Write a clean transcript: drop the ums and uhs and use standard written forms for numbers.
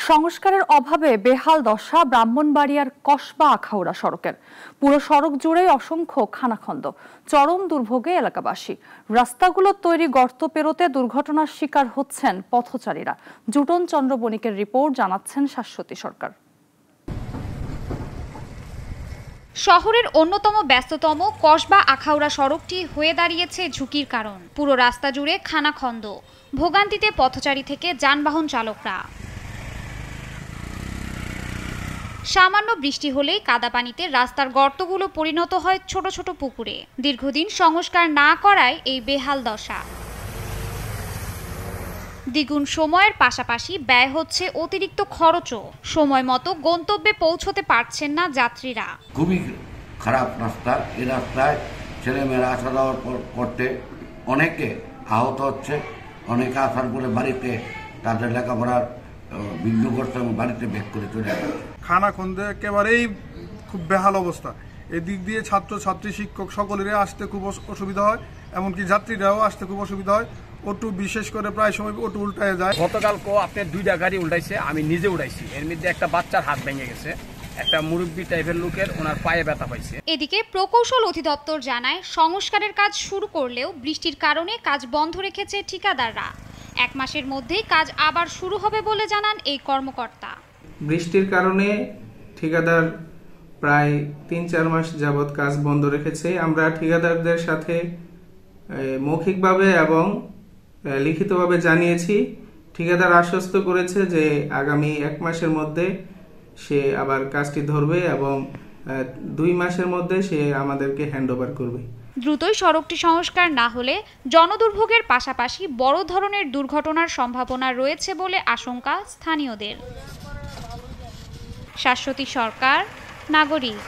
সংস্কারের অভাবে বেহাল দশা ব্রাহ্মণবাড়িয়ার কসবা আখাউড়া সড়কের। পুরো সড়ক জুড়েই অসংখ্য খানাখন্দ, চরম দুর্ভোগে এলাকাবাসী। রাস্তাগুলো তৈরি গর্ত পেরোতে দুর্ঘটনার শিকার হচ্ছেন পথচারীরা। জুটন চন্দ্র বণিকের রিপোর্ট, জানাচ্ছেন শাশ্বতী সরকার। শহরের অন্যতম ব্যস্ততম কসবা আখাউড়া সড়কটি হয়ে দাঁড়িয়েছে ঝুঁকির কারণ। পুরো রাস্তা জুড়ে খানাখন্দ, ভোগান্তিতে পথচারী থেকে যানবাহন চালকরা। সামান্য বৃষ্টি হলেই কাদা পানিতে রাস্তার গর্তগুলো পরিণত হয় ছোট ছোট পুকুরে। দীর্ঘদিন সংস্কার না করায় এই বেহাল দশা। দ্বিগুণ সময়ের পাশাপাশি ব্যয় হচ্ছে অতিরিক্ত খরচও। সময় মতো গন্তব্যে পৌঁছতে পারছেন না যাত্রীরা। খুবই খারাপ রাস্তা। এই রাস্তায় ছেলেমেয়েরা আসা যাওয়ার করতে অনেকে আহত হচ্ছে, অনেকে আসার পরে বাড়িতে তাদের লেখাপড়ার বিঘ্ন করছে এবং বাড়িতে ব্যাক করে চলে যাচ্ছে। খানাখন্দে একেবারেই খুব বেহাল অবস্থা। এদিক দিয়ে ছাত্র ছাত্রী শিক্ষক সকলেরই আসতে খুব অসুবিধা হয়, এমনকি যাত্রীরাও আসতে খুব অসুবিধা হয়। অটো বিশেষ করে প্রায় সময় অটো উল্টায় যায়। গতকালকে আপনার 2টা গাড়ি উল্টাইছে, আমি নিজে উঠাইছি। এর মধ্যে একটা বাচ্চার হাত ভেঙে গেছে, একটা মুরব্বী টাইপের লোকের ওনার পায়ে ব্যথা পাইছে। এদিকে প্রকৌশল অধিদপ্তর জানায়, সংস্কারের কাজ শুরু করলেও বৃষ্টির কারণে কাজ বন্ধ রেখেছে ঠিকাদাররা। 1 মাসের মধ্যেই কাজ আবার শুরু হবে বলে জানান এই কর্মকর্তা। বৃষ্টির কারণে ঠিকাদার প্রায় 3-4 মাস যাবৎ কাজ বন্ধ রেখেছে। আমরা ঠিকাদারদের সাথে মৌখিকভাবে এবং লিখিতভাবে জানিয়েছি। ঠিকাদার আশ্বস্ত করেছে যে আগামী 1 মাসের মধ্যে সে আবার কাজটি ধরবে এবং 2 মাসের মধ্যে সে আমাদেরকে হ্যান্ডওভার করবে। দ্রুতই সড়কটি সংস্কার না হলে জনদুর্ভোগের পাশাপাশি বড় ধরনের দুর্ঘটনার সম্ভাবনা রয়েছে বলে আশঙ্কা স্থানীয়দের। শাশ্বতী সরকার, নাগরিক।